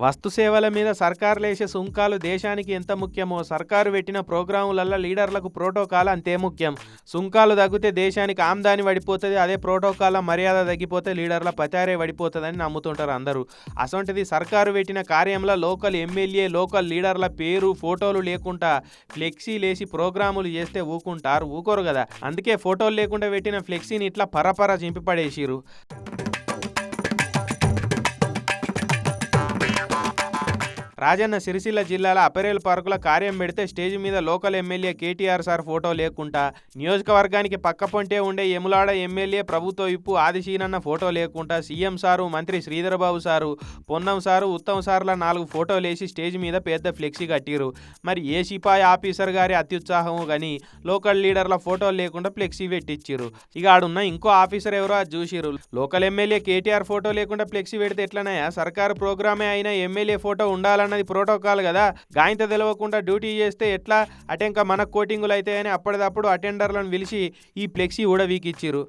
వస్తు సేవల మీద సర్కారులేసే సుంకాలు దేశానికి ఎంత ముఖ్యమో సర్కారు పెట్టిన ప్రోగ్రాములల్ల లీడర్లకు ప్రోటోకాల్ అంతే ముఖ్యం. సుంకాలు తగ్గితే దేశానికి ఆమ్దాని పడిపోతుంది, అదే ప్రోటోకాల్ మర్యాద తగ్గిపోతే లీడర్ల పచారే పడిపోతుందని నమ్ముతుంటారు అందరూ. అసొంటిది సర్కారు పెట్టిన కార్యంలో లోకల్ ఎమ్మెల్యే, లోకల్ లీడర్ల పేరు ఫోటోలు లేకుండా ఫ్లెక్సీలేసి ప్రోగ్రాములు చేస్తే ఊకోరు కదా. అందుకే ఫోటోలు లేకుండా పెట్టిన ఫ్లెక్సీని ఇట్లా పరపర చింపి పడేసిరు. రాజన్న సిరిసిల్ల జిల్లాల అపరేల్ పార్కుల కార్యం పెడితే స్టేజ్ మీద local MLA KTR sir photo లేకుండా, నియోజకవర్గానికి పక్కపొంటే ఉండే యములాడ ఎమ్మెల్యే ప్రభుత్వ విప్పు ఆదిశీనన్న ఫోటో లేకుండా, సీఎం సారు, మంత్రి శ్రీధరబాబు సారు, పొన్నం సారు, ఉత్తమ్ సార్ల 4 ఫోటోలు వేసి స్టేజ్ మీద పెద్ద ఫ్లెక్సీ కట్టిరు. మరి ఏ సిపాయి ఆఫీసర్ గారి అత్యుత్సాహము కానీ లోకల్ లీడర్ల ఫోటోలు లేకుండా ఫ్లెక్సీ పెట్టించిరు. ఇక ఆడున్న ఇంకో ఆఫీసర్ ఎవరో అది చూసిరు. లోకల్ ఎమ్మెల్యే కేటీఆర్ ఫోటో లేకుండా ఫ్లెక్సీ పెడితే ఎట్లనయా, సర్కారు ప్రోగ్రామే అయినా ఎమ్మెల్యే ఫోటో ఉండాలన్నది ప్రోటోకాల్ కదా. గాయంత తెలవకుండా డ్యూటీ చేస్తే ఎట్లా, అటెంక మన కోటింగులు అయితే అని అప్పటిదప్పుడు అటెండర్లను పిలిచి ఈ ఫ్లెక్సీ కూడా వీకిచ్చిరు.